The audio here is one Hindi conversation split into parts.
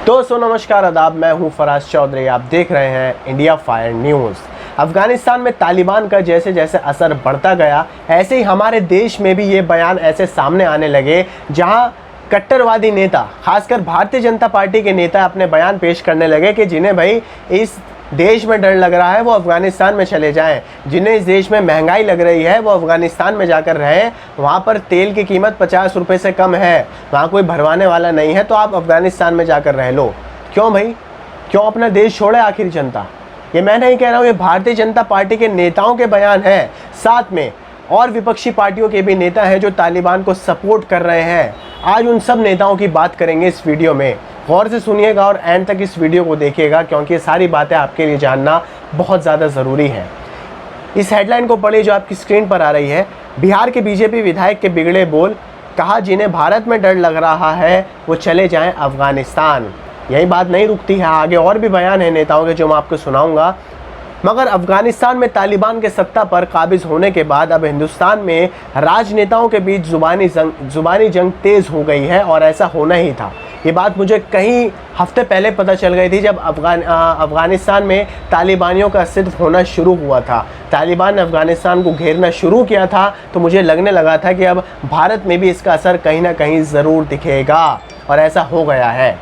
दोस्तों नमस्कार आदाब, मैं हूं फराज चौधरी। आप देख रहे हैं इंडिया फायर न्यूज़। अफगानिस्तान में तालिबान का जैसे जैसे असर बढ़ता गया, ऐसे ही हमारे देश में भी ये बयान ऐसे सामने आने लगे जहां कट्टरवादी नेता, खासकर भारतीय जनता पार्टी के नेता अपने बयान पेश करने लगे कि जिन्हें भाई इस देश में डर लग रहा है वो अफगानिस्तान में चले जाएं, जिन्हें इस देश में महंगाई लग रही है वो अफगानिस्तान में जाकर रहें। वहाँ पर तेल की कीमत 50 रुपये से कम है, वहाँ कोई भरवाने वाला नहीं है, तो आप अफगानिस्तान में जाकर रह लो। क्यों भाई, क्यों अपना देश छोड़े आखिर जनता? ये मैं नहीं कह रहा हूँ, ये भारतीय जनता पार्टी के नेताओं के बयान हैं। साथ में और विपक्षी पार्टियों के भी नेता हैं जो तालिबान को सपोर्ट कर रहे हैं। आज उन सब नेताओं की बात करेंगे इस वीडियो में। गौर से सुनिएगा और एंड तक इस वीडियो को देखिएगा, क्योंकि ये सारी बातें आपके लिए जानना बहुत ज़्यादा ज़रूरी है। इस हेडलाइन को पढ़िए जो आपकी स्क्रीन पर आ रही है। बिहार के बीजेपी विधायक के बिगड़े बोल, कहा जिन्हें भारत में डर लग रहा है वो चले जाएं अफगानिस्तान। यही बात नहीं रुकती है, आगे और भी बयान हैं नेताओं के जो मैं आपको सुनाऊंगा। मगर अफगानिस्तान में तालिबान के सत्ता पर काबिज होने के बाद अब हिंदुस्तान में राजनेताओं के बीच जुबानी जंग तेज़ हो गई है, और ऐसा होना ही था। ये बात मुझे कई हफ्ते पहले पता चल गई थी, जब अफगानिस्तान में तालिबानियों का अस्तित्व होना शुरू हुआ था। तालिबान ने अफगानिस्तान को घेरना शुरू किया था, तो मुझे लगने लगा था कि अब भारत में भी इसका असर कहीं ना कहीं ज़रूर दिखेगा, और ऐसा हो गया है।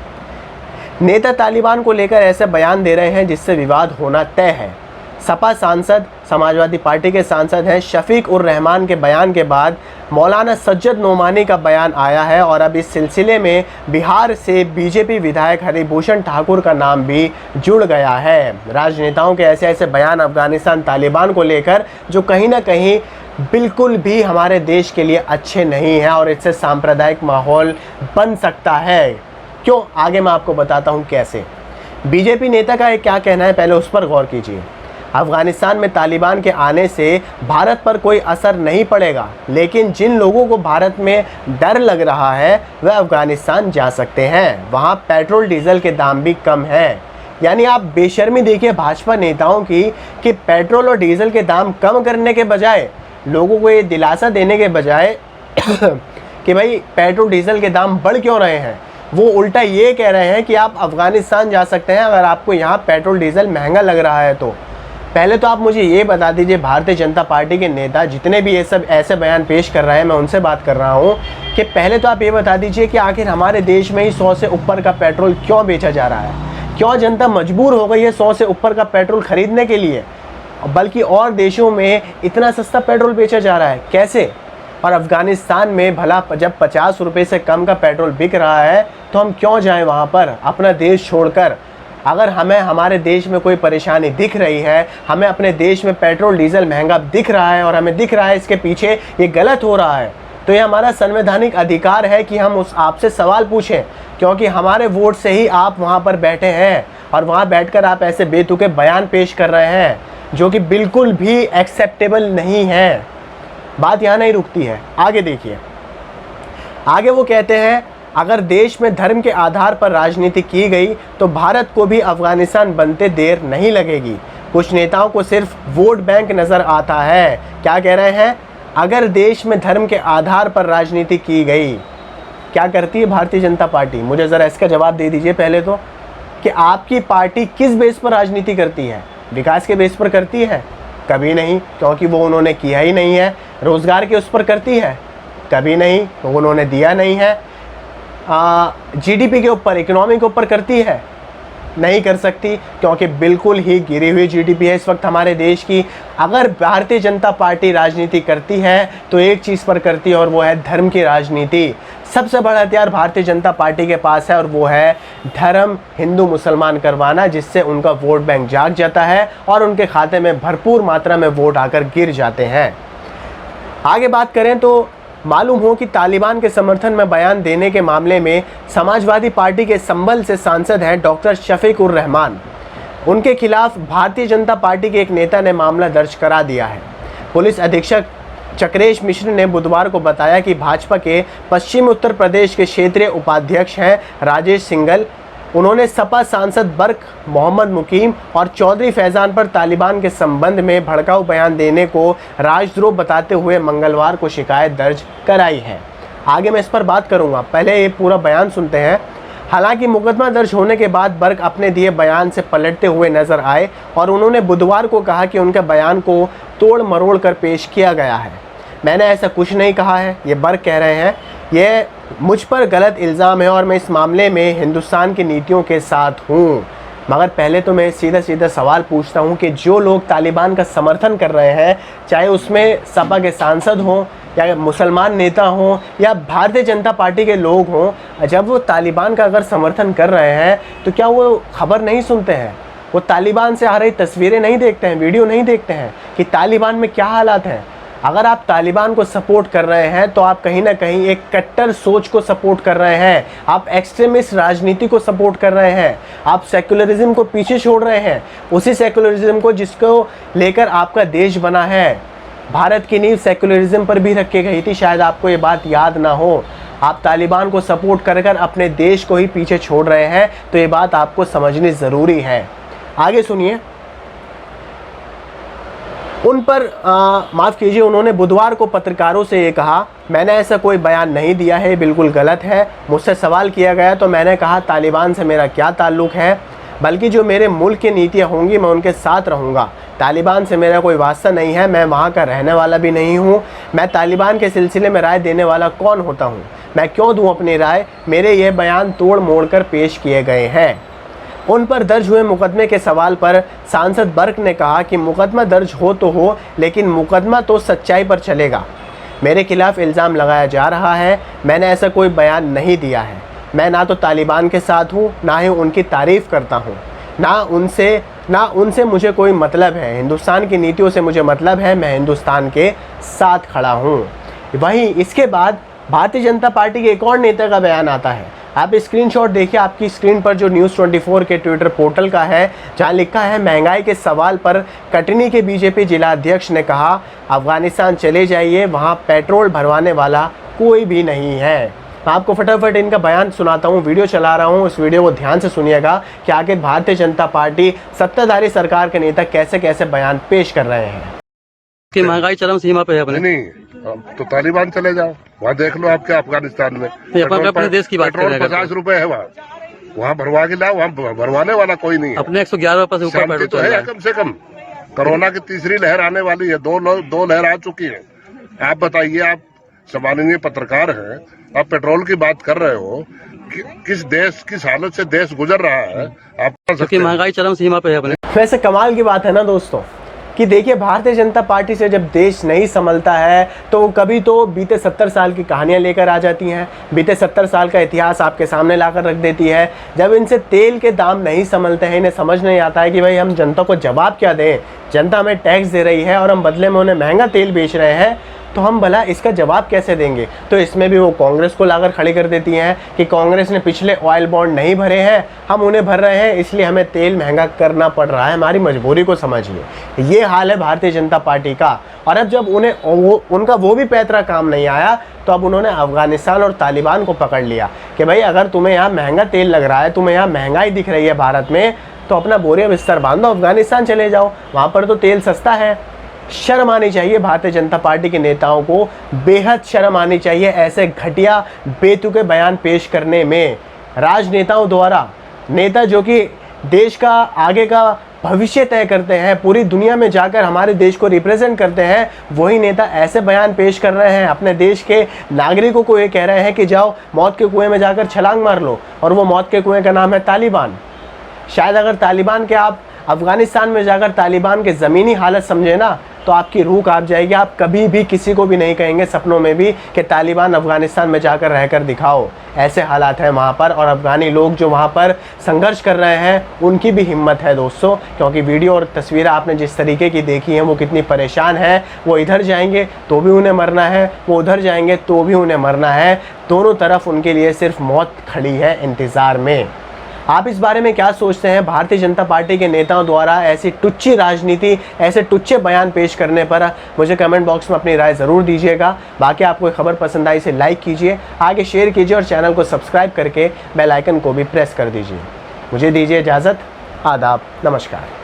नेता तालिबान को लेकर ऐसे बयान दे रहे हैं जिससे विवाद होना तय है। सपा सांसद, समाजवादी पार्टी के सांसद हैं शफीक उर रहमान के बयान के बाद मौलाना सज्जद नोमानी का बयान आया है, और अब इस सिलसिले में बिहार से बीजेपी विधायक हरिभूषण ठाकुर का नाम भी जुड़ गया है। राजनेताओं के ऐसे ऐसे बयान अफगानिस्तान तालिबान को लेकर जो कहीं ना कहीं बिल्कुल भी हमारे देश के लिए अच्छे नहीं हैं, और इससे सांप्रदायिक माहौल बन सकता है। क्यों, आगे मैं आपको बताता हूँ कैसे। बीजेपी नेता का क्या कहना है, पहले उस पर गौर कीजिए। अफगानिस्तान में तालिबान के आने से भारत पर कोई असर नहीं पड़ेगा, लेकिन जिन लोगों को भारत में डर लग रहा है वह अफगानिस्तान जा सकते हैं। वहाँ पेट्रोल डीजल के दाम भी कम हैं। यानी आप बेशर्मी देखिए भाजपा नेताओं की कि पेट्रोल और डीजल के दाम कम करने के बजाय, लोगों को ये दिलासा देने के बजाय कि भाई पेट्रोल डीजल के दाम बढ़ क्यों रहे हैं, वो उल्टा ये कह रहे हैं कि आप अफगानिस्तान जा सकते हैं अगर आपको यहाँ पेट्रोल डीजल महंगा लग रहा है तो। पहले तो आप मुझे ये बता दीजिए, भारतीय जनता पार्टी के नेता जितने भी ये सब ऐसे बयान पेश कर रहे हैं, मैं उनसे बात कर रहा हूँ कि पहले तो आप ये बता दीजिए कि आखिर हमारे देश में ही 100 से ऊपर का पेट्रोल क्यों बेचा जा रहा है? क्यों जनता मजबूर हो गई है 100 से ऊपर का पेट्रोल खरीदने के लिए? बल्कि और देशों में इतना सस्ता पेट्रोल बेचा जा रहा है, कैसे? और अफगानिस्तान में भला जब 50 रुपये से कम का पेट्रोल बिक रहा है तो हम क्यों जाएं वहाँ पर अपना देश छोड़कर? अगर हमें हमारे देश में कोई परेशानी दिख रही है, हमें अपने देश में पेट्रोल डीजल महंगा दिख रहा है और हमें दिख रहा है इसके पीछे ये गलत हो रहा है, तो ये हमारा संवैधानिक अधिकार है कि हम आपसे सवाल पूछें, क्योंकि हमारे वोट से ही आप वहाँ पर बैठे हैं, और वहाँ बैठकर आप ऐसे बेतुके बयान पेश कर रहे हैं जो कि बिल्कुल भी एक्सेप्टेबल नहीं है। बात यहाँ नहीं रुकती है, आगे देखिए। आगे वो कहते हैं, अगर देश में धर्म के आधार पर राजनीति की गई तो भारत को भी अफगानिस्तान बनते देर नहीं लगेगी। कुछ नेताओं को सिर्फ वोट बैंक नज़र आता है। क्या कह रहे हैं? अगर देश में धर्म के आधार पर राजनीति की गई, क्या करती है भारतीय जनता पार्टी? मुझे ज़रा इसका जवाब दे दीजिए पहले तो, कि आपकी पार्टी किस बेस पर राजनीति करती है? विकास के बेस पर करती है? कभी नहीं, क्योंकि वो उन्होंने किया ही नहीं है। रोज़गार के उस पर करती है? कभी नहीं, तो उन्होंने दिया नहीं है। जीडीपी के ऊपर, इकोनॉमी के ऊपर करती है? नहीं कर सकती, क्योंकि बिल्कुल ही गिरी हुई जीडीपी है इस वक्त हमारे देश की। अगर भारतीय जनता पार्टी राजनीति करती है तो एक चीज़ पर करती है, और वो है धर्म की राजनीति। सबसे बड़ा हथियार भारतीय जनता पार्टी के पास है, और वो है धर्म हिंदू मुसलमान करवाना, जिससे उनका वोट बैंक जाग जाता है और उनके खाते में भरपूर मात्रा में वोट आकर गिर जाते हैं। आगे बात करें तो मालूम हो कि तालिबान के समर्थन में बयान देने के मामले में समाजवादी पार्टी के संभल से सांसद हैं डॉक्टर शफीक उर रहमान। उनके खिलाफ भारतीय जनता पार्टी के एक नेता ने मामला दर्ज करा दिया है। पुलिस अधीक्षक चक्रेश मिश्र ने बुधवार को बताया कि भाजपा के पश्चिमी उत्तर प्रदेश के क्षेत्रीय उपाध्यक्ष हैं राजेश सिंघल। उन्होंने सपा सांसद बर्क मोहम्मद मुकीम और चौधरी फैज़ान पर तालिबान के संबंध में भड़काऊ बयान देने को राजद्रोह बताते हुए मंगलवार को शिकायत दर्ज कराई है। आगे मैं इस पर बात करूंगा, पहले ये पूरा बयान सुनते हैं। हालांकि मुकदमा दर्ज होने के बाद बर्क अपने दिए बयान से पलटते हुए नजर आए और उन्होंने बुधवार को कहा कि उनके बयान को तोड़ मरोड़ कर पेश किया गया है। मैंने ऐसा कुछ नहीं कहा है, ये बर्क कह रहे हैं। ये मुझ पर गलत इल्ज़ाम है और मैं इस मामले में हिंदुस्तान की नीतियों के साथ हूँ। मगर पहले तो मैं सीधा सीधा सवाल पूछता हूँ कि जो लोग तालिबान का समर्थन कर रहे हैं, चाहे उसमें सपा के सांसद हों या मुसलमान नेता हों या भारतीय जनता पार्टी के लोग हों, जब वो तालिबान का अगर समर्थन कर रहे हैं तो क्या वो खबर नहीं सुनते हैं? वो तालिबान से आ रही तस्वीरें नहीं देखते हैं, वीडियो नहीं देखते हैं कि तालिबान में क्या हालात हैं? अगर आप तालिबान को सपोर्ट कर रहे हैं तो आप कहीं ना कहीं एक कट्टर सोच को सपोर्ट कर रहे हैं, आप एक्सट्रीमिस्ट राजनीति को सपोर्ट कर रहे हैं, आप सेक्युलरिज्म को पीछे छोड़ रहे हैं, उसी सेक्युलरिज्म को जिसको लेकर आपका देश बना है। भारत की नींव सेक्युलरिज्म पर भी रखी गई थी, शायद आपको ये बात याद ना हो। आप तालिबान को सपोर्ट कर कर अपने देश को ही पीछे छोड़ रहे हैं, तो ये बात आपको समझनी ज़रूरी है। आगे सुनिए। उन पर माफ़ कीजिए, उन्होंने बुधवार को पत्रकारों से ये कहा, मैंने ऐसा कोई बयान नहीं दिया है, बिल्कुल गलत है। मुझसे सवाल किया गया तो मैंने कहा तालिबान से मेरा क्या ताल्लुक़ है, बल्कि जो मेरे मुल्क की नीतियाँ होंगी मैं उनके साथ रहूँगा। तालिबान से मेरा कोई वास्ता नहीं है, मैं वहाँ का रहने वाला भी नहीं हूँ। मैं तालिबान के सिलसिले में राय देने वाला कौन होता हूँ? मैं क्यों दूँ अपनी राय? मेरे ये बयान तोड़ मोड़ कर पेश किए गए हैं। उन पर दर्ज हुए मुकदमे के सवाल पर सांसद बर्क ने कहा कि मुकदमा दर्ज हो तो हो, लेकिन मुकदमा तो सच्चाई पर चलेगा। मेरे खिलाफ इल्ज़ाम लगाया जा रहा है, मैंने ऐसा कोई बयान नहीं दिया है। मैं ना तो तालिबान के साथ हूँ, ना ही उनकी तारीफ़ करता हूँ, ना उनसे मुझे कोई मतलब है। हिंदुस्तान की नीतियों से मुझे मतलब है, मैं हिंदुस्तान के साथ खड़ा हूँ। वहीं इसके बाद भारतीय जनता पार्टी के एक और नेता का बयान आता है। आप स्क्रीनशॉट देखिए, आपकी स्क्रीन पर जो न्यूज़ 24 के ट्विटर पोर्टल का है, जहां लिखा है महंगाई के सवाल पर कटनी के बीजेपी जिला अध्यक्ष ने कहा, अफगानिस्तान चले जाइए, वहां पेट्रोल भरवाने वाला कोई भी नहीं है। मैं आपको फटाफट इनका बयान सुनाता हूं, वीडियो चला रहा हूं, उस वीडियो को ध्यान से सुनिएगा कि आखिर भारतीय जनता पार्टी सत्ताधारी सरकार के नेता कैसे कैसे बयान पेश कर रहे हैं। कि महंगाई चरम सीमा पे है अपने। नहीं, तो तालिबान चले जाओ, वहाँ देख लो आप क्या अफगानिस्तान में अपने देश की बात कर रहे हैं। 50 रुपए है वहाँ भरवा के लाओ, वहाँ भरवाने वाला कोई नहीं है। अपने 111 रुपए से ऊपर शांति तो है कम से कम। कोरोना की तीसरी लहर आने वाली है, दो लहर आ चुकी है। आप बताइए, आप सम्माननीय पत्रकार हैं, आप पेट्रोल की बात कर रहे हो, किस हालत से देश गुजर रहा है आप। महंगाई चरम सीमा पे है अपने। वैसे कमाल की बात है ना दोस्तों कि देखिए, भारतीय जनता पार्टी से जब देश नहीं संभलता है तो कभी तो बीते 70 साल की कहानियां लेकर आ जाती हैं, बीते 70 साल का इतिहास आपके सामने लाकर रख देती है। जब इनसे तेल के दाम नहीं संभलते हैं, इन्हें समझ नहीं आता है कि भाई हम जनता को जवाब क्या दें। जनता हमें टैक्स दे रही है और हम बदले में उन्हें महंगा तेल बेच रहे हैं, तो हम भला इसका जवाब कैसे देंगे? तो इसमें भी वो कांग्रेस को लाकर खड़ी कर देती हैं कि कांग्रेस ने पिछले ऑयल बॉन्ड नहीं भरे हैं, हम उन्हें भर रहे हैं, इसलिए हमें तेल महंगा करना पड़ रहा है, हमारी मजबूरी को समझिए। ये हाल है भारतीय जनता पार्टी का। और अब जब उनका वो भी पैतरा काम नहीं आया, तो अब उन्होंने अफगानिस्तान और तालिबान को पकड़ लिया कि भाई अगर तुम्हें यहाँ महंगा तेल लग रहा है, तुम्हें यहाँ महंगाई दिख रही है भारत में, तो अपना बोरिया बिस्तर बांधो, अफगानिस्तान चले जाओ, वहाँ पर तो तेल सस्ता है। शर्म आनी चाहिए भारतीय जनता पार्टी के नेताओं को, बेहद शर्म आनी चाहिए ऐसे घटिया बेतुके बयान पेश करने में। राजनेताओं द्वारा, नेता जो कि देश का आगे का भविष्य तय करते हैं, पूरी दुनिया में जाकर हमारे देश को रिप्रेजेंट करते हैं, वही नेता ऐसे बयान पेश कर रहे हैं, अपने देश के नागरिकों को ये कह रहे हैं कि जाओ मौत के कुएं में जाकर छलांग मार लो, और वो मौत के कुएं का नाम है तालिबान। शायद अगर तालिबान के आप अफगानिस्तान में जाकर तालिबान के ज़मीनी हालत समझे ना, तो आपकी रूह कांप जाएगी। आप कभी भी किसी को भी नहीं कहेंगे सपनों में भी कि तालिबान अफगानिस्तान में जाकर रहकर दिखाओ। ऐसे हालात हैं वहाँ पर, और अफगानी लोग जो वहाँ पर संघर्ष कर रहे हैं उनकी भी हिम्मत है दोस्तों, क्योंकि वीडियो और तस्वीरें आपने जिस तरीके की देखी हैं, वो कितनी परेशान हैं। वो इधर जाएंगे तो भी उन्हें मरना है, वो उधर जाएंगे तो भी उन्हें मरना है। दोनों तरफ उनके लिए सिर्फ मौत खड़ी है इंतज़ार में। आप इस बारे में क्या सोचते हैं? भारतीय जनता पार्टी के नेताओं द्वारा ऐसी टुच्ची राजनीति, ऐसे टुच्चे बयान पेश करने पर मुझे कमेंट बॉक्स में अपनी राय ज़रूर दीजिएगा। बाकी आपको खबर पसंद आई इसे लाइक कीजिए, आगे शेयर कीजिए और चैनल को सब्सक्राइब करके बेल आइकन को भी प्रेस कर दीजिए। मुझे दीजिए इजाज़त। आदाब, नमस्कार।